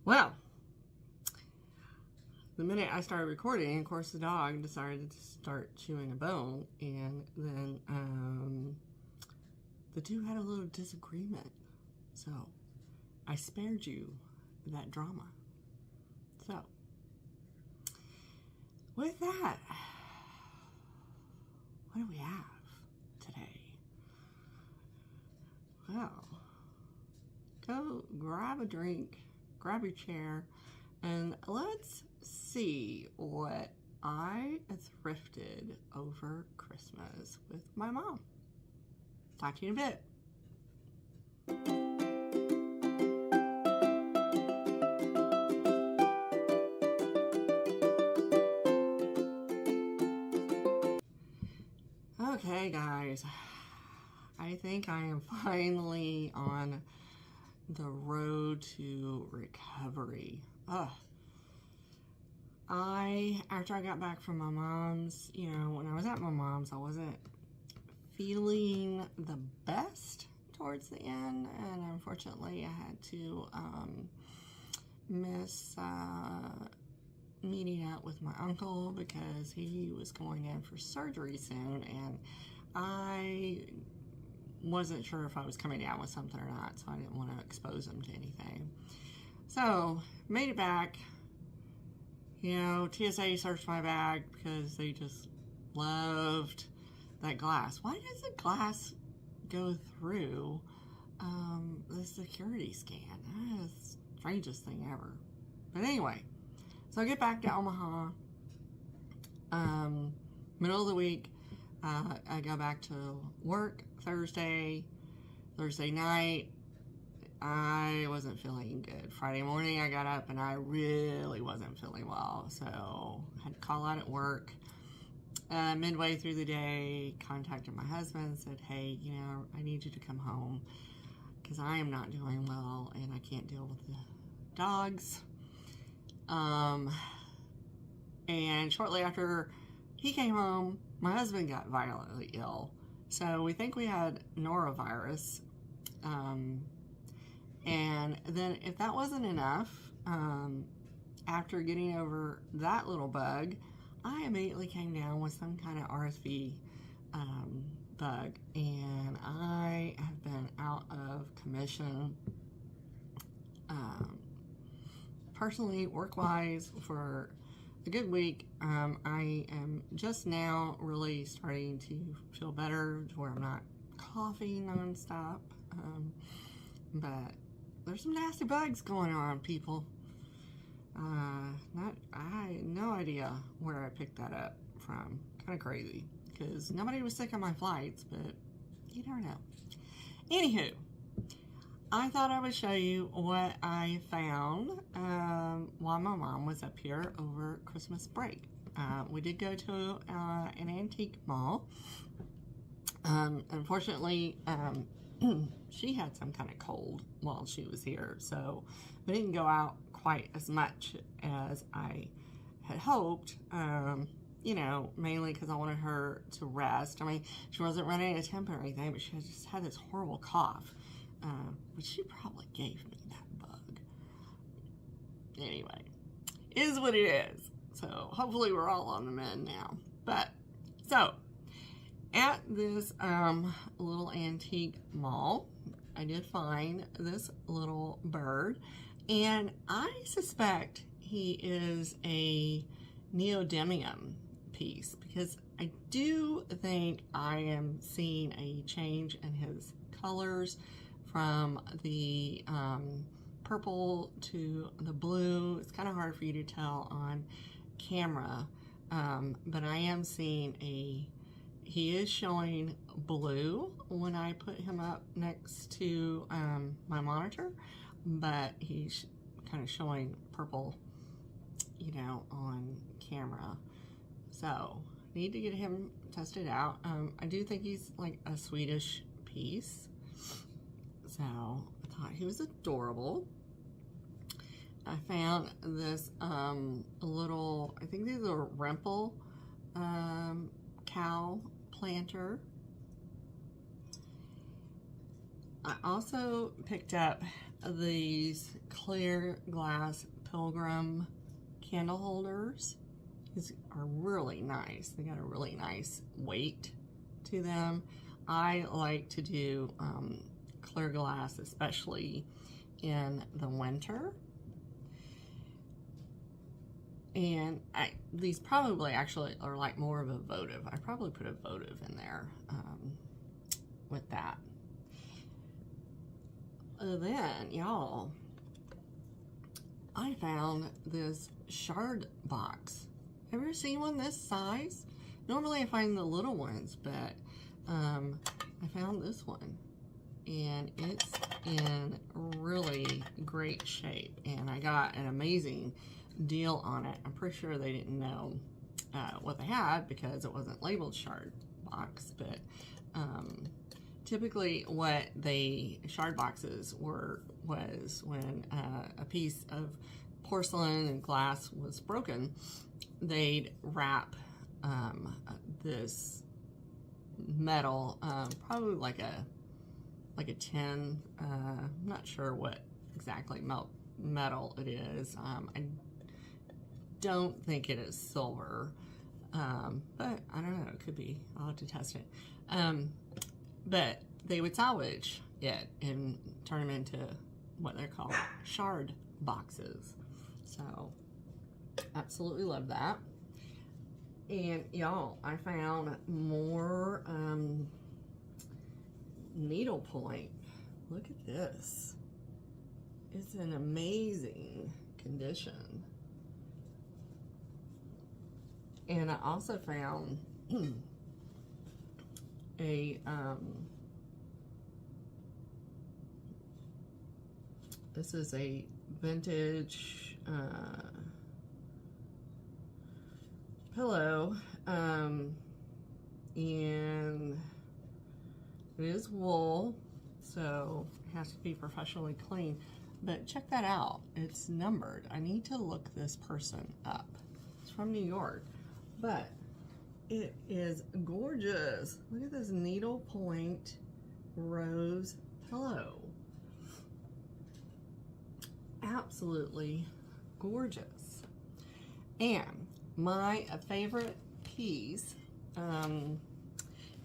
Well, the minute I started recording, of course, the dog decided to start chewing a bone, and then the two had a little disagreement. So I spared you that drama. So with that, what do we have today? Well, go grab a drink, grab your chair, and let's see what I thrifted over Christmas with my mom. Talk to you in a bit. Okay, guys, I think I am finally on the road to recovery. After I got back from my mom's, when I was at my mom's, I wasn't feeling the best towards the end, and unfortunately I had to miss meeting up with my uncle because he was going in for surgery soon, and I wasn't sure if I was coming down with something or not, so I didn't want to expose him to anything. So made it back. TSA searched my bag because they just loved that glass. Why does the glass go through the security scan? That is the strangest thing ever. But anyway, so I get back to Omaha, middle of the week. I go back to work Thursday night. I wasn't feeling good. Friday morning I got up and I really wasn't feeling well, so I had to call out at work. Midway through the day, contacted my husband and said, hey, I need you to come home because I am not doing well and I can't deal with the dogs. And shortly after he came home, my husband got violently ill. So we think we had norovirus. And then if that wasn't enough, after getting over that little bug, I immediately came down with some kind of RSV bug, and I have been out of commission, personally, work-wise, for a good week. I am just now really starting to feel better to where I'm not coughing nonstop, but there's some nasty bugs going on, people. I had no idea where I picked that up from. Kind of crazy, because nobody was sick on my flights, but you never know. Anywho, I thought I would show you what I found while my mom was up here over Christmas break. We did go to an antique mall. Unfortunately, she had some kind of cold while she was here, so we didn't go out quite as much as I had hoped, mainly because I wanted her to rest. I mean, she wasn't running a temp or anything, but she just had this horrible cough, which she probably gave me that bug. Anyway, is what it is. So hopefully we're all on the mend now. But, so, at this little antique mall, I did find this little bird, and I suspect he is a neodymium piece, because I do think I am seeing a change in his colors from the purple to the blue. It's kind of hard for you to tell on camera, but I am seeing he is showing blue when I put him up next to my monitor, but he's kind of showing purple, on camera. So, need to get him tested out. I do think he's like a Swedish piece. So, I thought he was adorable. I found this little, I think these are Rempel cow planter. I also picked up these clear glass pilgrim candle holders. These are really nice. They got a really nice weight to them. I like to do clear glass, especially in the winter. And these probably actually are like more of a votive. I probably put a votive in there with that. Then, y'all, I found this shard box. Have you ever seen one this size? Normally I find the little ones, but I found this one. And it's in really great shape. And I got an amazing deal on it. I'm pretty sure they didn't know what they had because it wasn't labeled shard box, but typically what the shard boxes was when a piece of porcelain and glass was broken, they'd wrap this metal, probably like a tin, I'm not sure what exactly metal it is. I don't think it is silver, but I don't know, it could be. I'll have to test it. But they would salvage it and turn them into what they're called shard boxes. So absolutely love that. And y'all, I found more needlepoint. Look at this. It's in amazing condition. And I also found a this is a vintage pillow, and it is wool, so it has to be professionally clean. But check that out, it's numbered. I need to look this person up. It's from New York, but it is gorgeous. Look at this needlepoint rose pillow. Absolutely gorgeous. And my favorite piece, and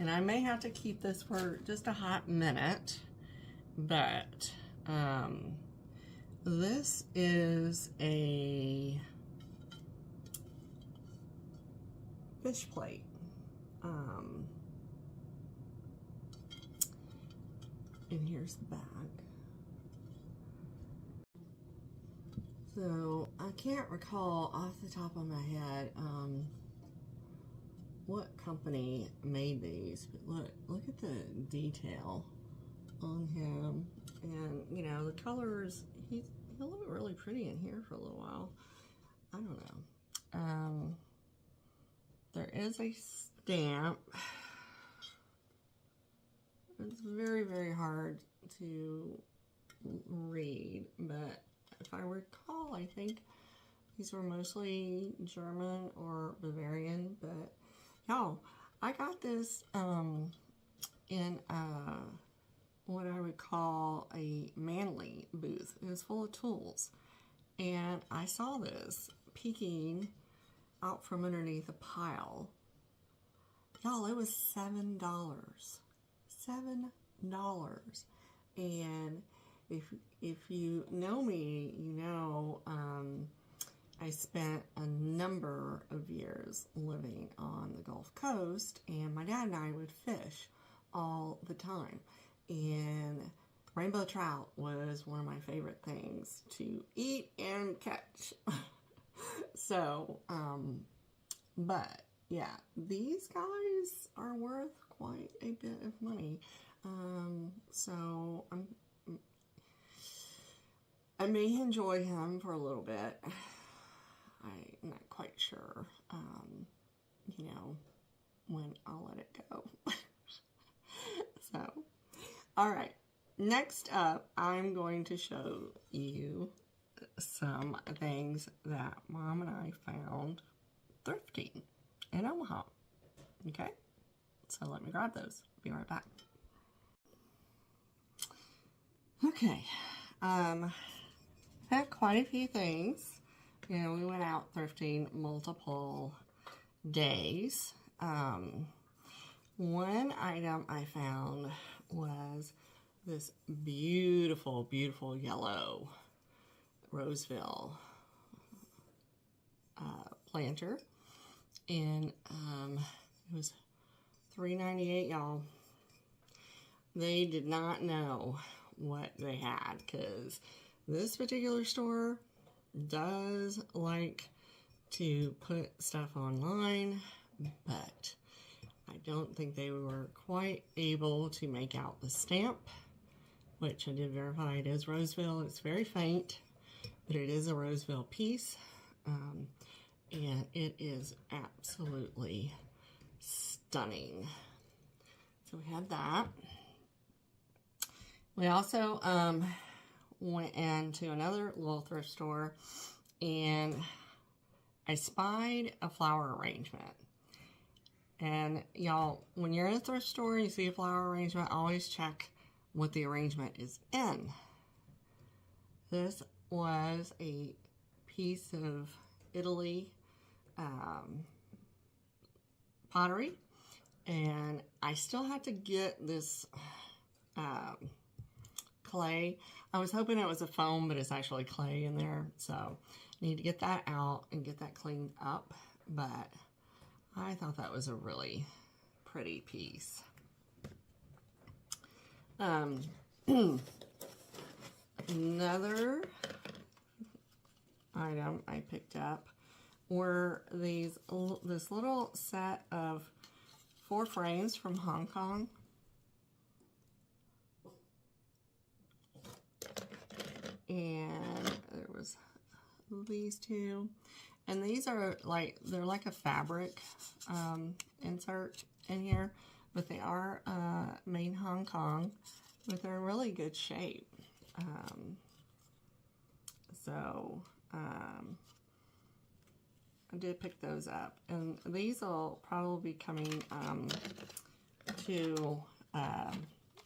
I may have to keep this for just a hot minute, but this is a fish plate. And here's the back. So I can't recall off the top of my head what company made these, but look at the detail on him, and you know the colors. He'll look really pretty in here for a little while. I don't know. There is a stamp. It's very, very hard to read, but if I recall, I think these were mostly German or Bavarian. But y'all, I got this in what I would call a manly booth. It was full of tools, and I saw this peeking out from underneath a pile. Y'all, it was $7. $7. And if you know me, you know I spent a number of years living on the Gulf Coast, and my dad and I would fish all the time. And rainbow trout was one of my favorite things to eat and catch. So, but yeah, these guys are worth quite a bit of money. So I may enjoy him for a little bit. I'm not quite sure, you know, when I'll let it go. So, all right. Next up, I'm going to show you some things that Mom and I found thrifting in Omaha. Okay? So let me grab those. Be right back. Okay, had quite a few things. You know, we went out thrifting multiple days. One item I found was this beautiful, beautiful yellow Roseville planter, and it was $3.98, y'all. They did not know what they had, because this particular store does like to put stuff online, but I don't think they were quite able to make out the stamp, which I did verify it is Roseville. It's very faint, but it is a Roseville piece, and it is absolutely stunning. So we had that. We also went into another little thrift store, and I spied a flower arrangement. And y'all, when you're in a thrift store and you see a flower arrangement, always check what the arrangement is in. This was a piece of Italy pottery, and I still have to get this clay. I was hoping it was a foam, but it's actually clay in there, so I need to get that out and get that cleaned up. But I thought that was a really pretty piece. Another item I picked up were this little set of 4 frames from Hong Kong. And there was these two, and these are like, they're like a fabric insert in here, but they are made in Hong Kong, but they're in really good shape. I did pick those up, and these will probably be coming to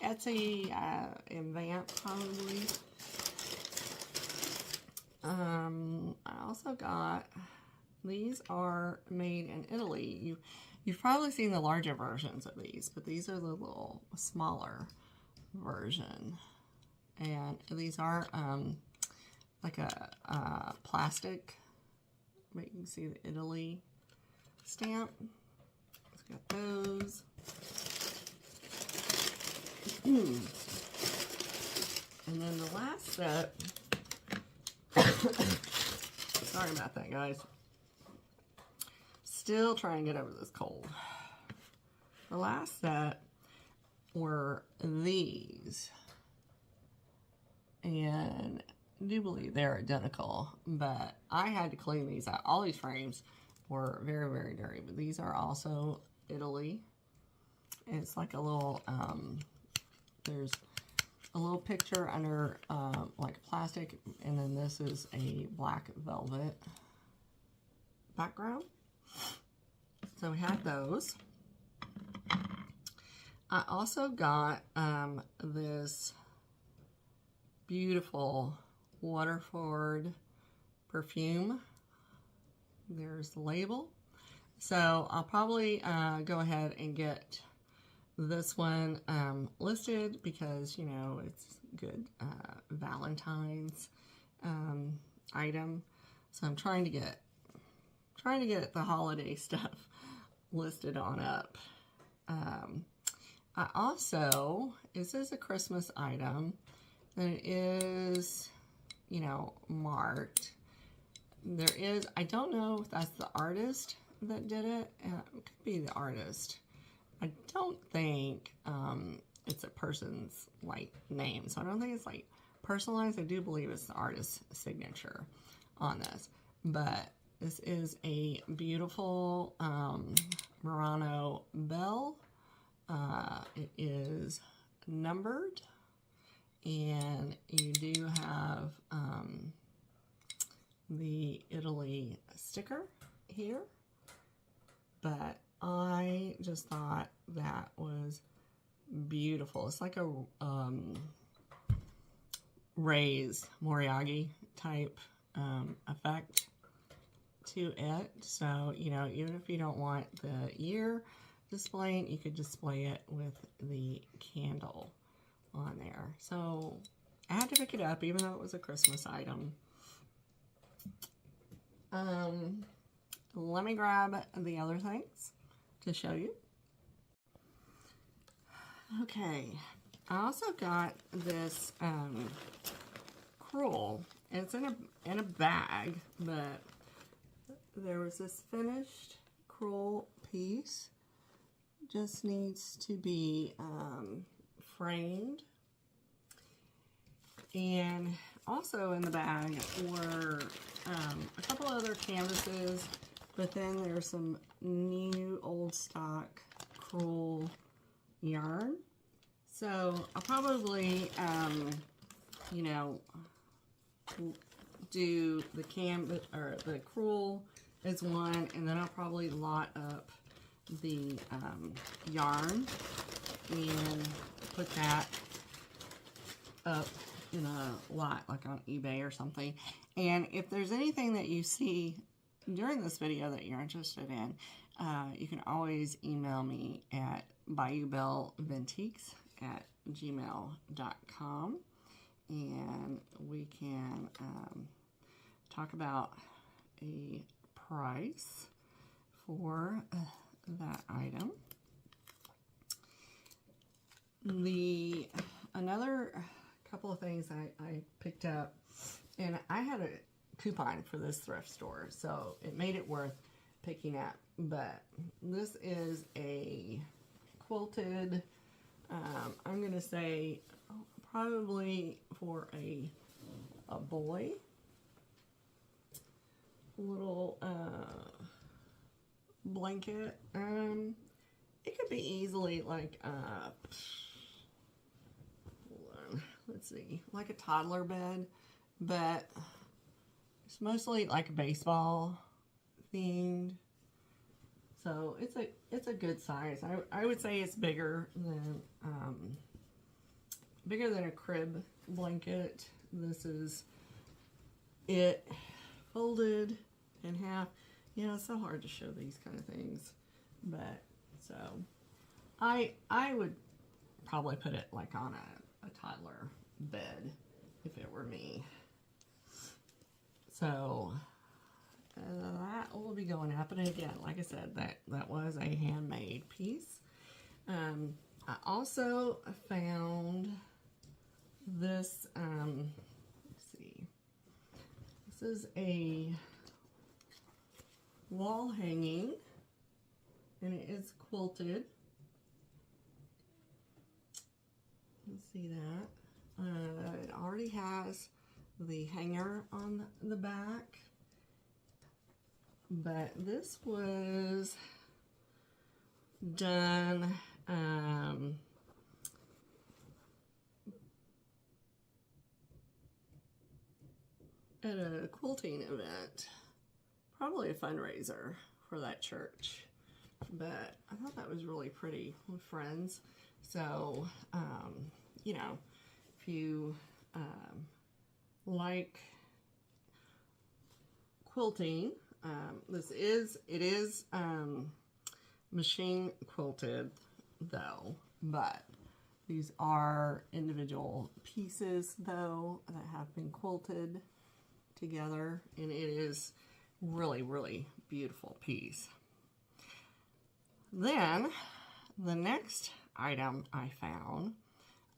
Etsy and Vamp probably. I also got, these are made in Italy. You've probably seen the larger versions of these, but these are the little smaller version. And these are like a plastic, but you can see the Italy stamp. It's got those. And then the last set, sorry about that, guys. Still trying to get over this cold. The last set were these. And I do believe they're identical, but I had to clean these out. All these frames were very, very dirty, but these are also Italy. And it's like a little, there's a little picture under like plastic, and then this is a black velvet background. So we had those. I also got this beautiful Waterford perfume. There's the label. So I'll probably go ahead and get this one listed, because, you know, it's good Valentine's item. So I'm trying to get the holiday stuff listed on up. I also, this is a Christmas item, and it is, you know, marked. There is, I don't know if that's the artist that did it. It could be the artist. I don't think it's a person's like name, so I don't think it's like personalized. I do believe it's the artist's signature on this, but this is a beautiful Murano bell. It is numbered, and you do have the Italy sticker here, but I just thought that was beautiful. It's like a raised moriage type effect to it. So, you know, even if you don't want the year displaying, you could display it with the candle on there. So I had to pick it up even though it was a Christmas item. Let me grab the other things to show you. Okay, I also got this crewel. It's in a bag, but there was this finished crewel piece. Just needs to be framed. And also in the bag were a couple other canvases, but then there's some new old stock crewel yarn. So I'll probably, you know, do the canvas or the crewel as one, and then I'll probably lot up the yarn and put that up in a lot, like on eBay or something. And if there's anything that you see during this video that you're interested in, you can always email me at bayoubellevantiques@gmail.com, and we can talk about a price for that item. Another couple of things I picked up, and I had a coupon for this thrift store, so it made it worth picking up. But this is a quilted, I'm gonna say probably for a boy, little blanket. It could be easily like let's see, like a toddler bed, but it's mostly like baseball themed. So it's a good size. I would say it's bigger than a crib blanket. This is it folded in half. You know, it's so hard to show these kind of things, but so I would probably put it like on a toddler bed if it were me. So that will be going up. And again, like I said, that was a handmade piece. I also found this, let's see, this is a wall hanging, and it is quilted. Let's see that. It already has the hanger on the back, but this was done at a quilting event, probably a fundraiser for that church. But I thought that was really pretty with friends. So, you know, if you like quilting, it is machine quilted though, but these are individual pieces though that have been quilted together, and it is really, really beautiful piece. Then the next item I found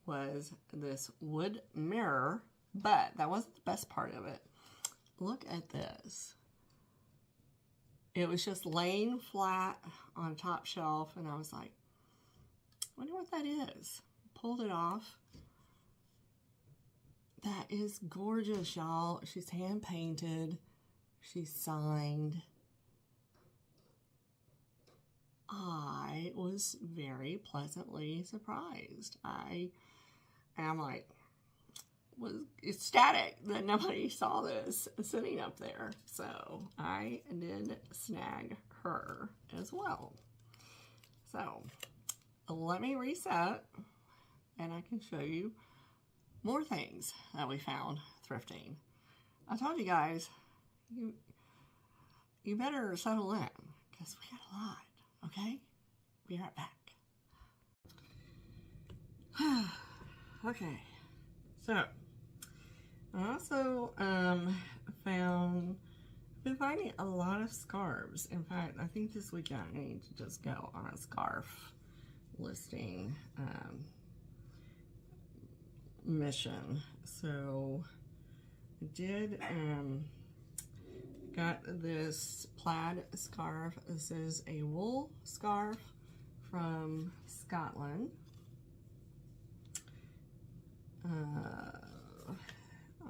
was this wood mirror, but that wasn't the best part of it. Look at this. It was just laying flat on a top shelf, and I was like, I wonder what that is. Pulled it off. That is gorgeous, y'all. She's hand painted. She's signed. I was very pleasantly surprised. I am like, was ecstatic that nobody saw this sitting up there. So I did snag her as well. So let me reset and I can show you more things that we found thrifting. I told you guys, you better settle in because we got a lot, okay? Be right back. Okay, so I also been finding a lot of scarves. In fact, I think this weekend I need to just go on a scarf listing mission. So I did got this plaid scarf. This is a wool scarf from Scotland.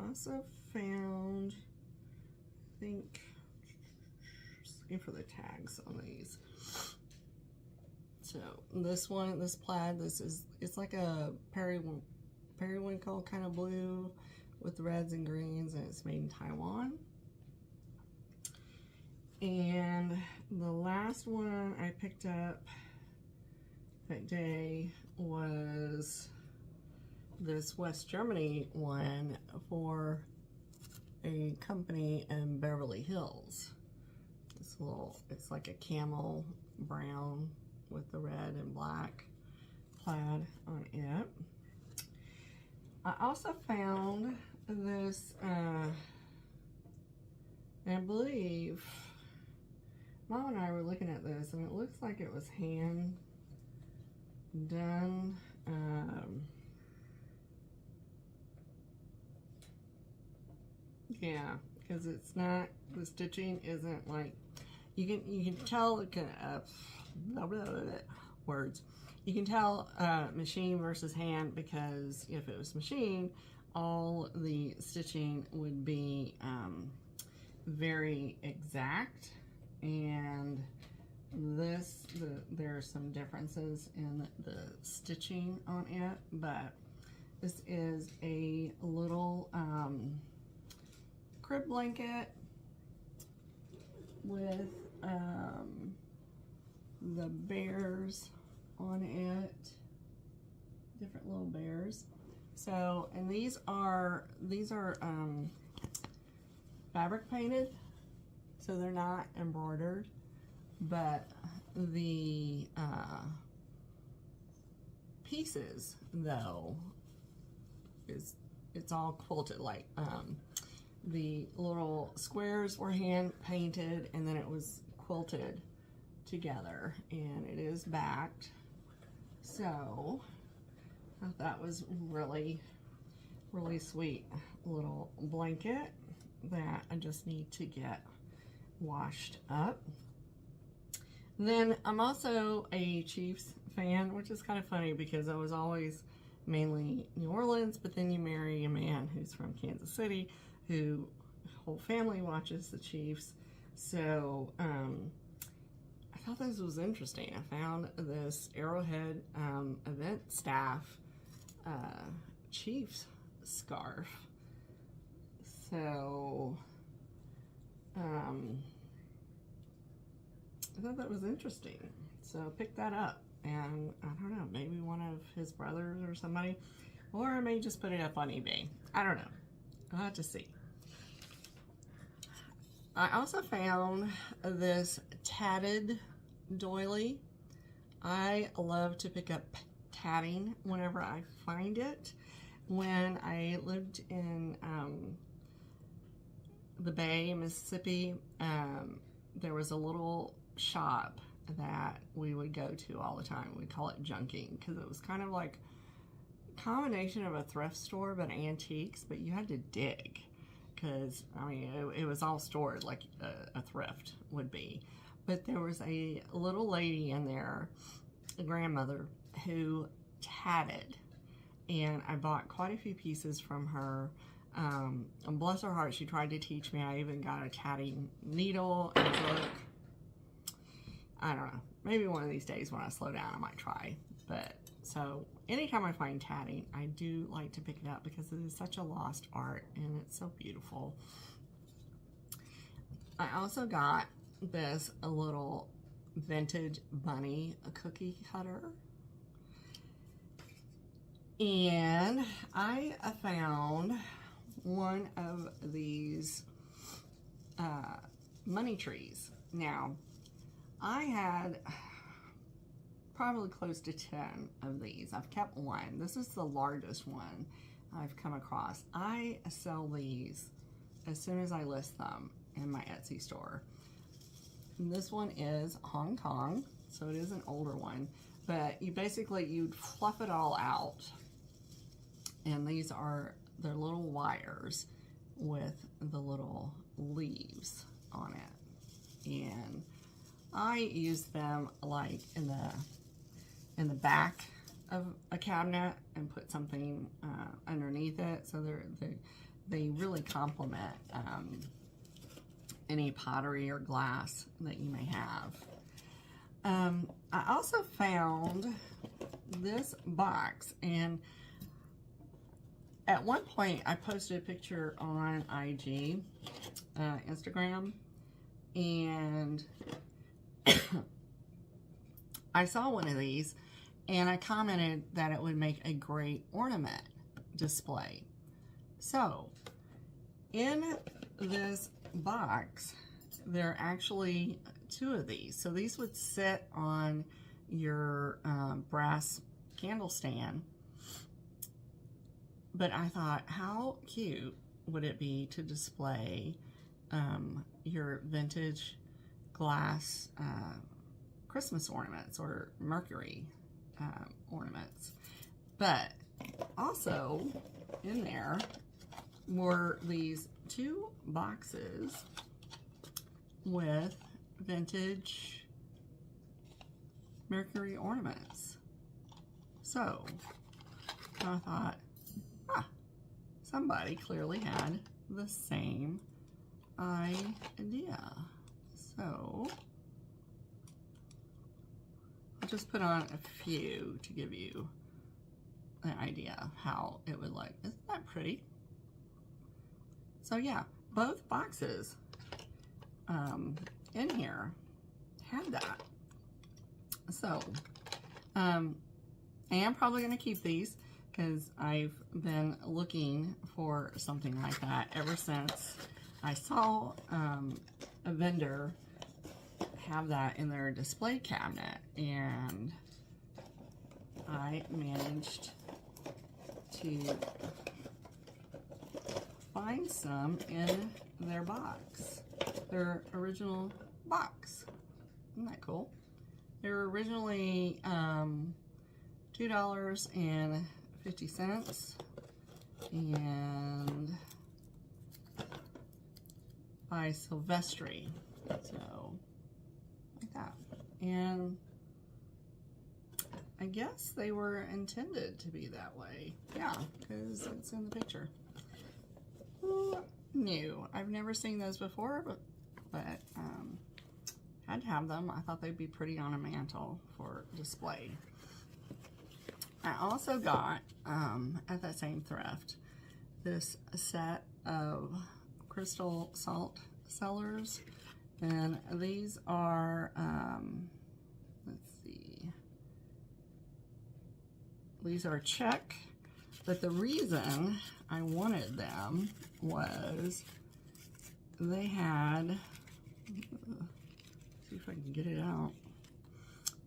Also found, I think, just looking for the tags on these. So this one, this plaid, it's like a periwinkle kind of blue with reds and greens, and it's made in Taiwan. And the last one I picked up that day was this West Germany one for a company in Beverly Hills. It's like a camel brown with the red and black plaid on it. I also found this, I believe Mom and I were looking at this, and it looks like it was hand done. Yeah, because it's not, the stitching isn't like, you can tell it can, words. You can tell machine versus hand, because if it was machine, all the stitching would be very exact, and there are some differences in the stitching on it, but this is a little crib blanket with the bears on it, different little bears. So, and these are fabric painted, so they're not embroidered, but the pieces though it's all quilted, like the little squares were hand painted and then it was quilted together, and it is backed. So I thought that was really sweet little blanket that I just need to get washed up. And then I'm also a Chiefs fan, which is kind of funny because I was always mainly New Orleans, but then you marry a man who's from Kansas City, who whole family watches the Chiefs. So I thought this was interesting. I found this Arrowhead event staff Chiefs scarf. So I thought that was interesting. So I picked that up, and I don't know, maybe one of his brothers or somebody, or I may just put it up on eBay. I don't know. I'll have to see. I also found this tatted doily. I love to pick up tatting whenever I find it. When I lived in the Bay, Mississippi, there was a little shop that we would go to all the time. We call it junking because it was kind of like a combination of a thrift store but antiques, but you had to dig because, I mean, it was all stored like a thrift would be. But there was a little lady in there, a grandmother, who tatted, and I bought quite a few pieces from her. And bless her heart, she tried to teach me. I even got a tatting needle and a book. I don't know. Maybe one of these days when I slow down, I might try. But so anytime I find tatting, I do like to pick it up because it is such a lost art and it's so beautiful. I also got this a little vintage bunny cookie cutter. And I found one of these money trees. Now, I had probably close to 10 of these. I've kept one. This is the largest one I've come across. I sell these as soon as I list them in my Etsy store. And this one is Hong Kong, so it is an older one, but you'd fluff it all out, and these are their little wires with the little leaves on it. And I use them like in the back of a cabinet and put something underneath it, so they really complement any pottery or glass that you may have. I also found this box, and at one point I posted a picture on IG, Instagram, and I saw one of these and I commented that it would make a great ornament display. So in this box there are actually 2 of these. So these would sit on your brass candle stand. But I thought, how cute would it be to display your vintage glass Christmas ornaments or Mercury ornaments. But also in there were these 2 boxes with vintage Mercury ornaments. So I thought, somebody clearly had the same idea. So I'll just put on a few to give you an idea of how it would look. Isn't that pretty? So yeah, both boxes in here had that. So I am probably going to keep these because I've been looking for something like that ever since I saw a vendor have that in their display cabinet, and I managed to find some in their box, their original box. Isn't that cool? They were originally $2.50 and by Silvestri, so like that. And I guess they were intended to be that way. Yeah, because it's in the picture. Who knew? I've never seen those before, but had to have them. I thought they'd be pretty on a mantle for display. I also got at that same thrift this set of crystal salt cellars, and these are let's see, these are Czech, but the reason I wanted them was they had, see if I can get it out,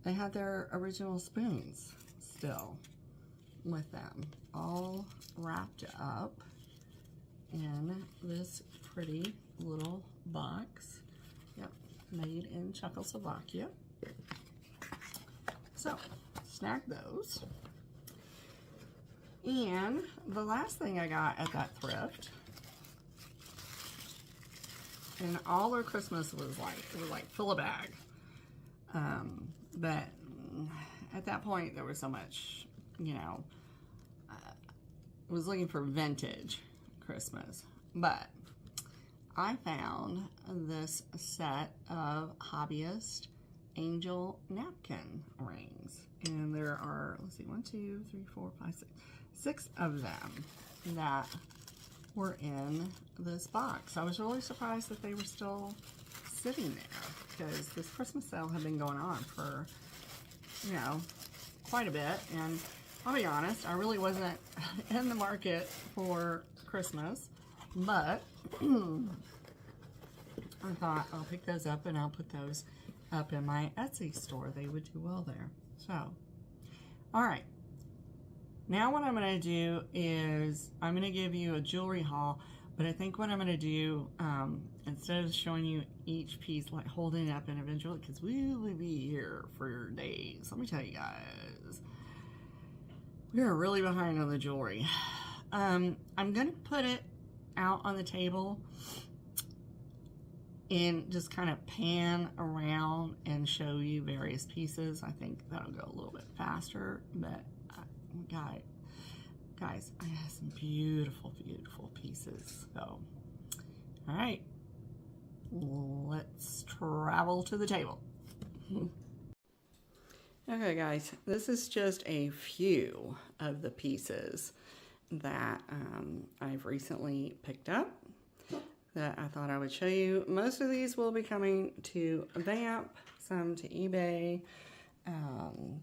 they had their original spoons still with them, all wrapped up in this pretty little box. Yep, made in Czechoslovakia. So, snag those. And the last thing I got at that thrift, and all their Christmas was like, it was like fill a bag. But at that point there was so much, you know, I was looking for vintage Christmas, but I found this set of hobbyist angel napkin rings, and there are, let's see, 1, 2, 3, 4, 5, 6 of them that were in this box. I was really surprised that they were still sitting there, because this Christmas sale had been going on for, you know, quite a bit, and I'll be honest, I really wasn't in the market for Christmas, but I thought I'll pick those up and I'll put those up in my Etsy store. They would do well there. So, all right. Now what I'm going to do is I'm going to give you a jewelry haul, but I think what I'm going to do, instead of showing you each piece, like holding it up individually, because we will be here for days. Let me tell you guys, we are really behind on the jewelry. I'm going to put it out on the table and just kind of pan around and show you various pieces. I think that'll go a little bit faster, but guys, I have some beautiful, beautiful pieces. So, all right, let's travel to the table. Okay, guys, this is just a few of the pieces that I've recently picked up that I thought I would show you. Most of these will be coming to Vamp, some to eBay.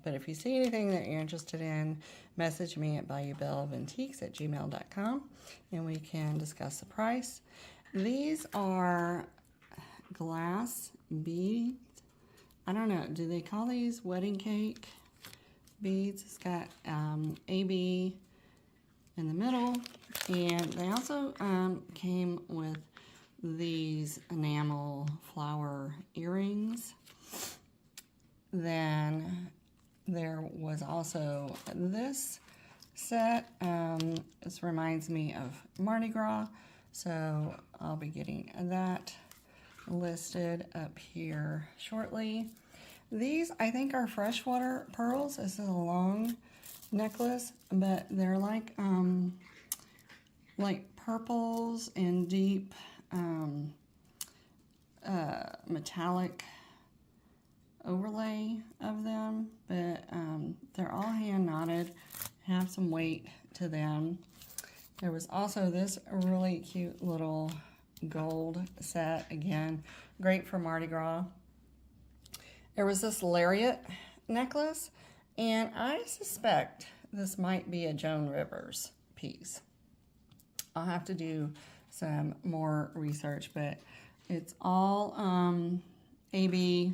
But if you see anything that you're interested in, message me at bayoubillantiques@gmail.com and we can discuss the price. These are glass beads. I don't know, do they call these wedding cake beads? It's got AB in the middle, and they also came with these enamel flower earrings. Then there was also this set. This reminds me of Mardi Gras, so I'll be getting that listed up here shortly. These, I think, are freshwater pearls. This is a long necklace, but they're like purples and deep metallic overlay of them, but they're all hand knotted, have some weight to them. There was also this really cute little gold set, again, great for Mardi Gras. There was this lariat necklace, and I suspect this might be a Joan Rivers piece. I'll have to do some more research, but it's all AB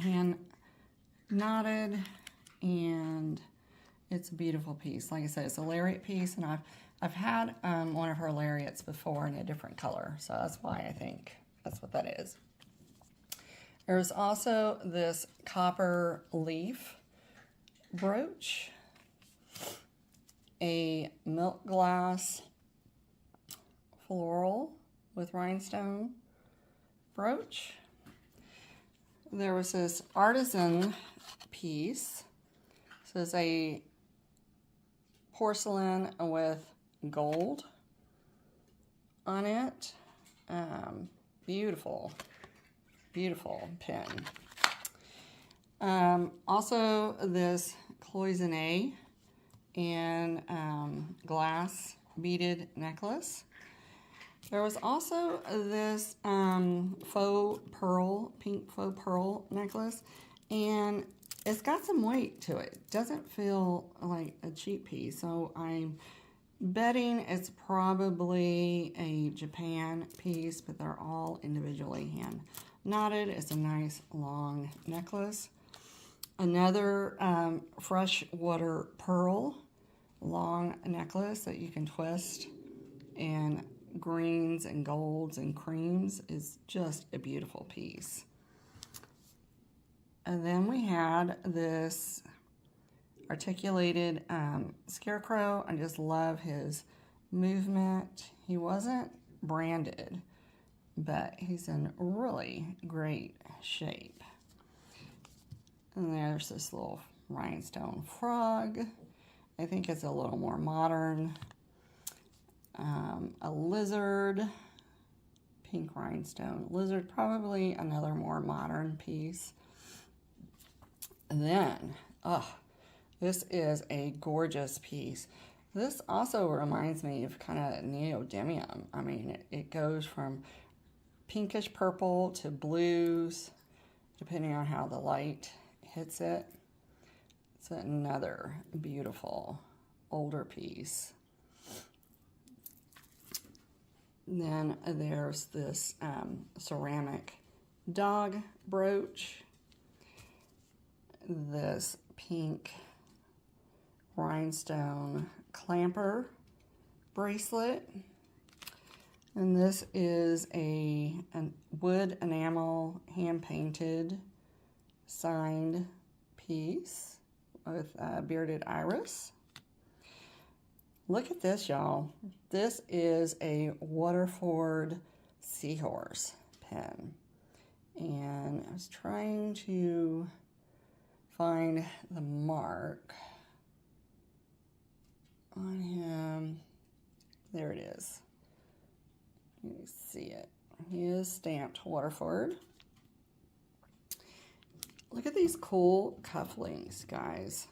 hand knotted, and it's a beautiful piece. Like I said, it's a lariat piece, and I've had one of her lariats before in a different color, so that's why I think that's what that is. There's also this copper leaf brooch, a milk glass floral with rhinestone brooch. There was this artisan piece. This is a porcelain with gold on it. Beautiful, beautiful pin. Also this cloisonne and glass beaded necklace. There was also this faux pearl, pink faux pearl necklace, and it's got some weight to it. It doesn't feel like a cheap piece, so I'm betting it's probably a Japan piece, but they're all individually hand knotted. It's a nice long necklace. Another freshwater pearl long necklace that you can twist in greens and golds and creams is just a beautiful piece. And then we had this articulated scarecrow. I just love his movement. He wasn't branded, but he's in really great shape. And there's this little rhinestone frog. I think it's a little more modern. A lizard, pink rhinestone lizard, probably another more modern piece. And then, this is a gorgeous piece. This also reminds me of kind of neodymium. I mean, it goes from pinkish purple to blues, depending on how the light hits it. It's another beautiful older piece. And then there's this ceramic dog brooch. This pink rhinestone clamper bracelet. And this is a wood enamel hand-painted signed piece with a bearded iris. Look at this, y'all. This is a Waterford seahorse pin. And I was trying to find the mark on him. There it is. You see it. He is stamped Waterford. Look at these cool cufflinks, guys.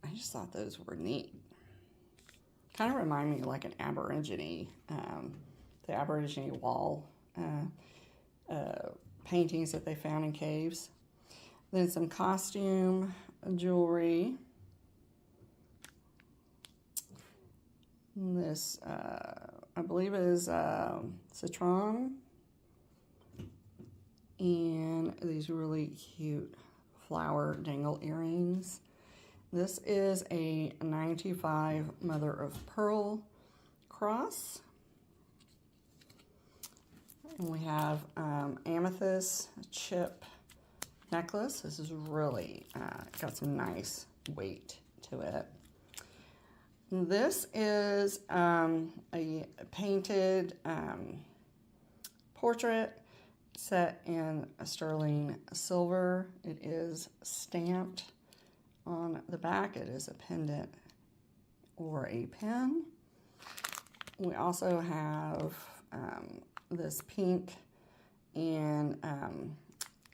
I just thought those were neat. Kind of remind me of like an Aborigine, the Aborigine wall paintings that they found in caves. Then some costume jewelry. This, I believe, is citron. And these really cute flower dangle earrings. This is a 925 mother of pearl cross. And we have amethyst chip necklace. This is really got some nice weight to it. This is a painted portrait set in a sterling silver. It is stamped on the back. It is a pendant or a pin. We also have this pink and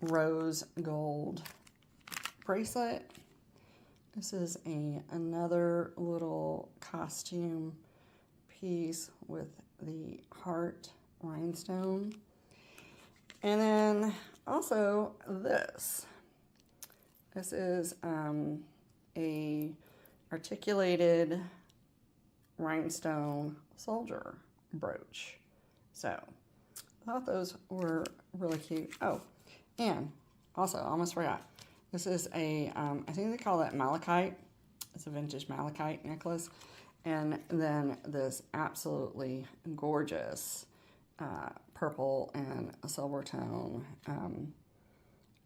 rose gold bracelet. This is another little costume piece with the heart rhinestone. And then also this. This is a articulated rhinestone soldier brooch. So I thought those were really cute. Oh, and also, I almost forgot. This is I think they call that malachite. It's a vintage malachite necklace. And then this absolutely gorgeous purple and a silver tone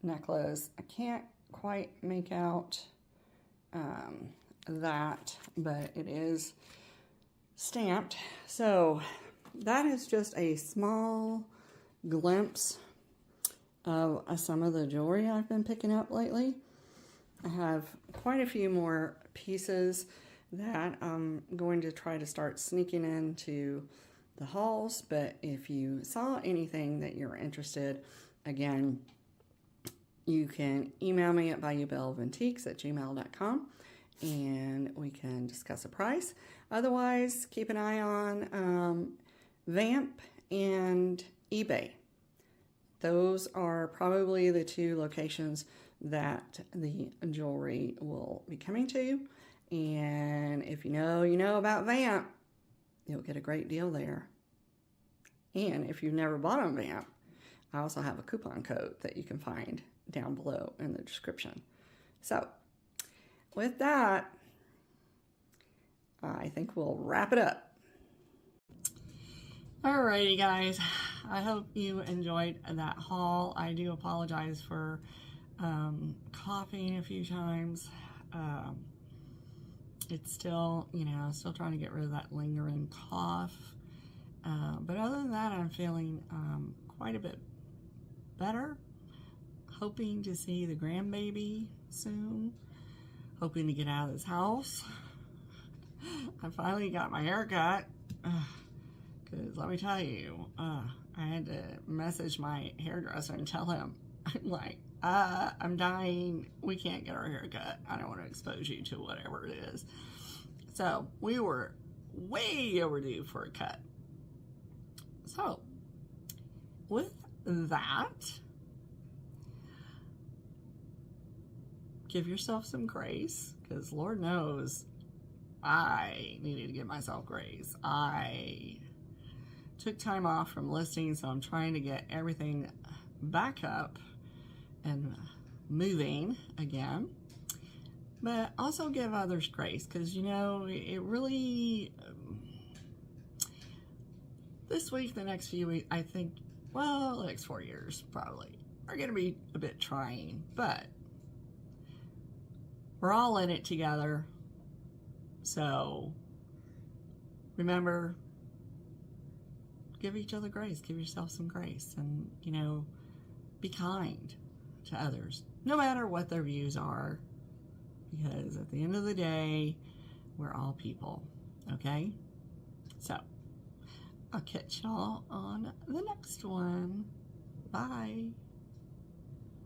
necklace. I can't quite make out that, but it is stamped. So that is just a small glimpse of some of the jewelry I've been picking up lately. I have quite a few more pieces that I'm going to try to start sneaking into the hauls, but if you saw anything that you're interested, again, you can email me at bayoubillevantiques@gmail.com and we can discuss a price. Otherwise, keep an eye on Vamp and eBay. Those are probably the two locations that the jewelry will be coming to. And if you know about Vamp, you'll get a great deal there. And if you've never bought on Vamp, I also have a coupon code that you can find down below in the description. So with that, I think we'll wrap it up. Alrighty, guys. I hope you enjoyed that haul. I do apologize for coughing a few times. It's still, still trying to get rid of that lingering cough. But other than that, I'm feeling quite a bit better. Hoping to see the grandbaby soon. Hoping to get out of this house. I finally got my hair cut. Because let me tell you, I had to message my hairdresser and tell him, I'm like, I'm dying. We can't get our hair cut. I don't want to expose you to whatever it is. So we were way overdue for a cut. So with that, give yourself some grace, because Lord knows I needed to give myself grace. I took time off from listing, so I'm trying to get everything back up and moving again. But also give others grace, because, you know, it really, this week, the next few weeks, I think, well, the next 4 years probably are going to be a bit trying, but we're all in it together. So remember, give each other grace, give yourself some grace, and, you know, be kind to others, no matter what their views are, because at the end of the day, we're all people, okay? So I'll catch y'all on the next one. Bye.